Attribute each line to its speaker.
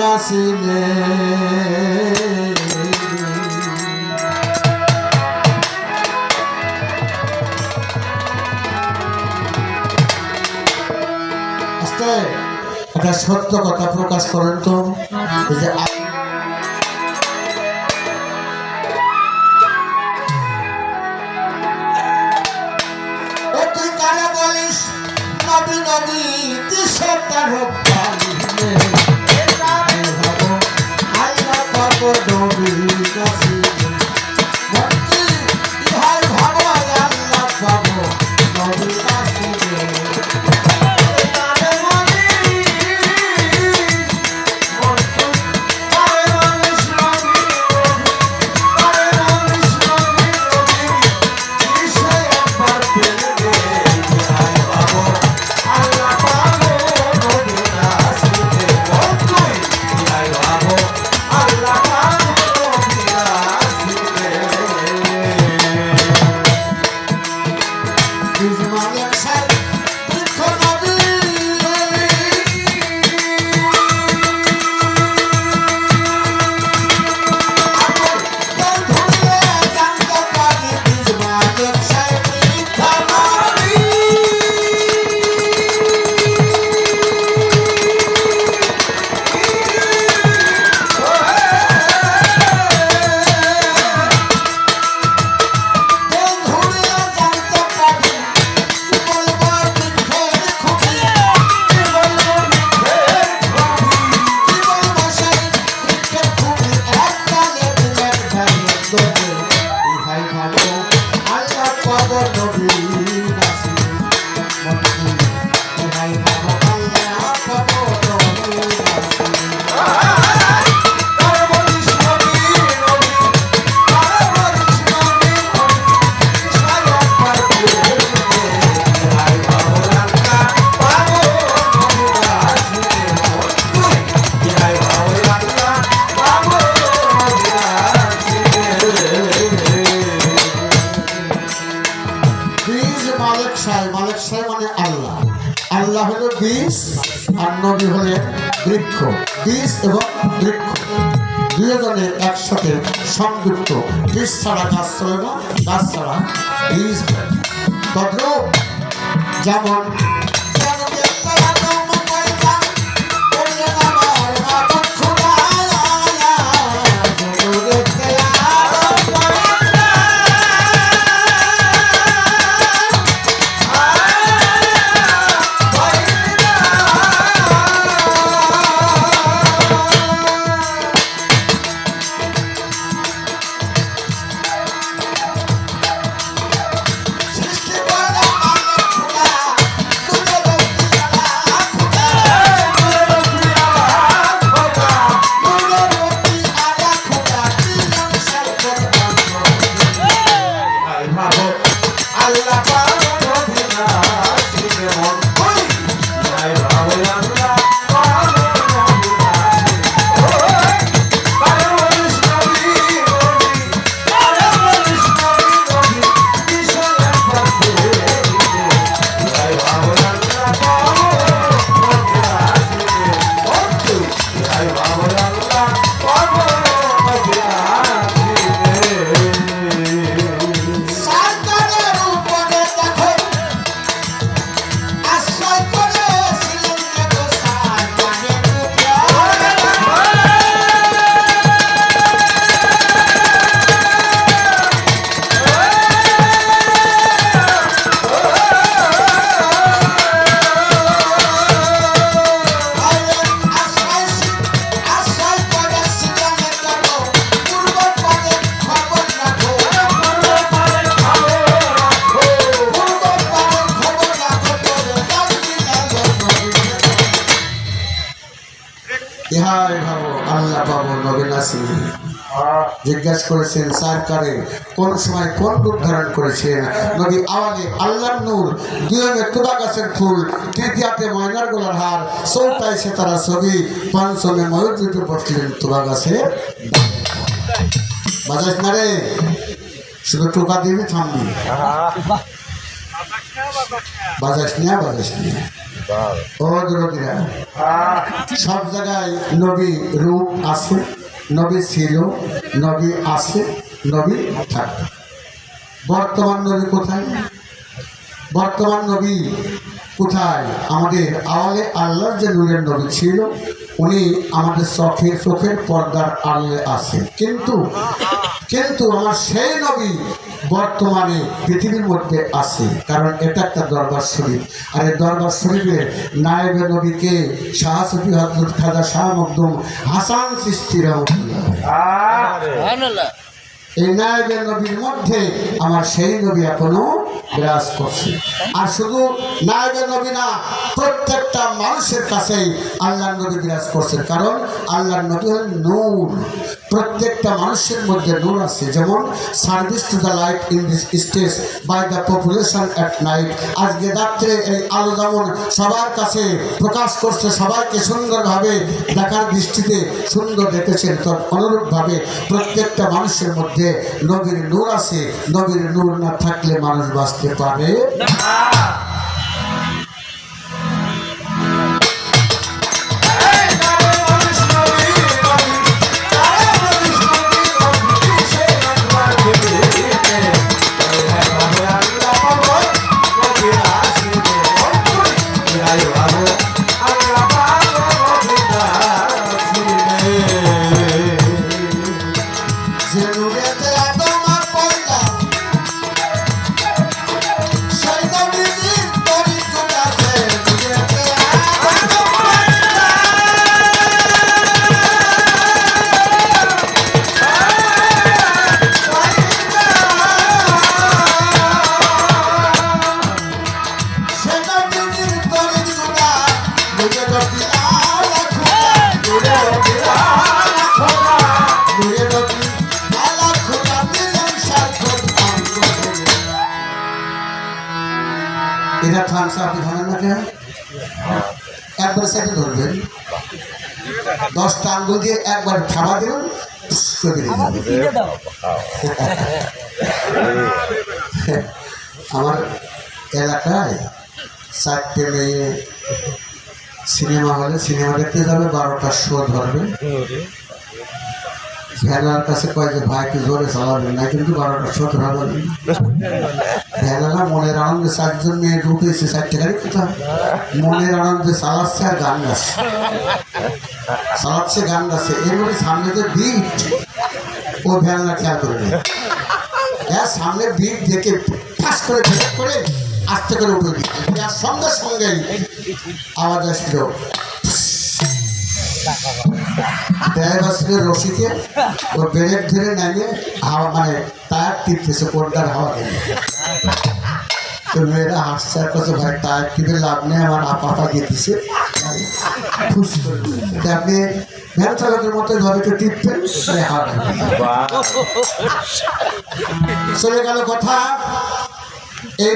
Speaker 1: নাচিলে আস্তে একটা সত্য কথা প্রকাশ করেন তো এই যে তুই কারে বলিস নবী নবী কিসের তার পালিলে আল্লাহ পাবো নবী নাচিলে ভক্তি ইহাই ভাবো আল্লাহ পাবো নবী নাচিলে মালিক সাহেব মানে আল্লাহ আল্লাহ হলো বীজ আর নবী হলেন বৃক্ষ বীজ এবং বৃক্ষ দুজনের একসাথে সংযুক্ত বীজ ছাড়া গাছ চলে না গাছ ছাড়া বীজ তদ্রূপ যেমন আল্লাহ পাবো নবী নাচিলে জিজ্ঞাসা করেছেন সরকারে কোন সময় কোন রূপ ধারণ করেছেন নবী আওয়ালে আল্লাহর নূর দুইয়ে তুবা গাছের ফুল তৃতীয়াতে ময়নার গোলার হার চৌথায় সেতারা ছবি পঞ্চমে ময়ূর দুটো বসলেন তুবা গাছের বাজাস না রে শুধু টোকা দিবি থামবি বাজাস নিয়া ও দরদিরা, সব জায়গায় নবী রূপ আছে, নবী ছিল, নবী আছে, নবী থাকবে। বর্তমান নবী কোথায়? বর্তমান নবী কোথায়? আমাদের আওয়ালে আল্লাহর যে নূরের নবী ছিল, উনি আমাদের চোখের পর্দার আড়ালে আছে। কিন্তু আমার সেই নবী বর্তমানে পৃথিবীর মধ্যে আছে, কারণ এটা একটা দরবার শরীফ। আর এই দরবার শরীফের নায়েবে নবীকে শাহ সুফি হযরত খাজা শাহ মখদুম হাসান চিশতি রাহমাতুল্লাহ, এই নায়েবে নবীর মধ্যে আমার সেই নবী এখনো বিরাজ করছে। আর শুধু নায়েবে নবী না, প্রত্যেকটা মানুষের কাছেই আল্লাহর নবী বিরাজ করছে, কারণ আল্লাহর নবী হলেন নূর। প্রত্যেকটা মানুষের মধ্যে নূর আছে। যেমন service to the light in this stage by the population at night. আজকে রাত্রে এই আলো যেমন সবার কাছে প্রকাশ করছে, সবাইকে সুন্দরভাবে দেখার দৃষ্টিতে সুন্দর দেখেছেন, তো অনুরূপভাবে প্রত্যেকটা মানুষের মধ্যে নবীর নূর আছে। নবীর নূর না থাকলে মানুষ বাঁচতে পারে না। এরা থামসা আপনি ধরেন না কেন? একবার সাইডে ধরবেন, 10টা আঙ্গুল দিয়ে একবার থাবা দেবেন, আমার এলাকায় 4টে মেয়ে সিনেমা হলে সিনেমা দেখতে যাবে, 12টার শো ধরবে। ভ্যানার কাছে কয় যে ভাই একটু জোরে চালাবেন না, কিন্তু 12টার শো ধরা যাবে। ভ্যানারা মনের আনন্দে 4জন মেয়ে ঢুকেছে, 4টে গাড়ি কোথায় মনের আনন্দে চালাচ্ছে আর গান গাচ্ছে, চালাচ্ছে গান গাচ্ছে। এরপরে সামনে যে বিট, ও ভ্যানারা খেয়াল করে নেই, সামনে বিট দেখে ফাঁস করে ভেদ করে আস্তে করে উঠে দিচ্ছে। আর সঙ্গে সঙ্গেই আওয়াজ আসছিল, রশিকে ও ব্রেক ধরে নামিয়ে হাওয়া মানে টায়ার টিপতেছে, পর্দার হাওয়া গেলে। তো মেয়েরা হাসছে আর কাছে, ভাই টায়ার টিপে লাভ নেই, আমার আপা দিয়ে দিছে। আপনি ভ্যান চালকের মতো ধরে একটু টিপতেন, চলে গেল কথা। এই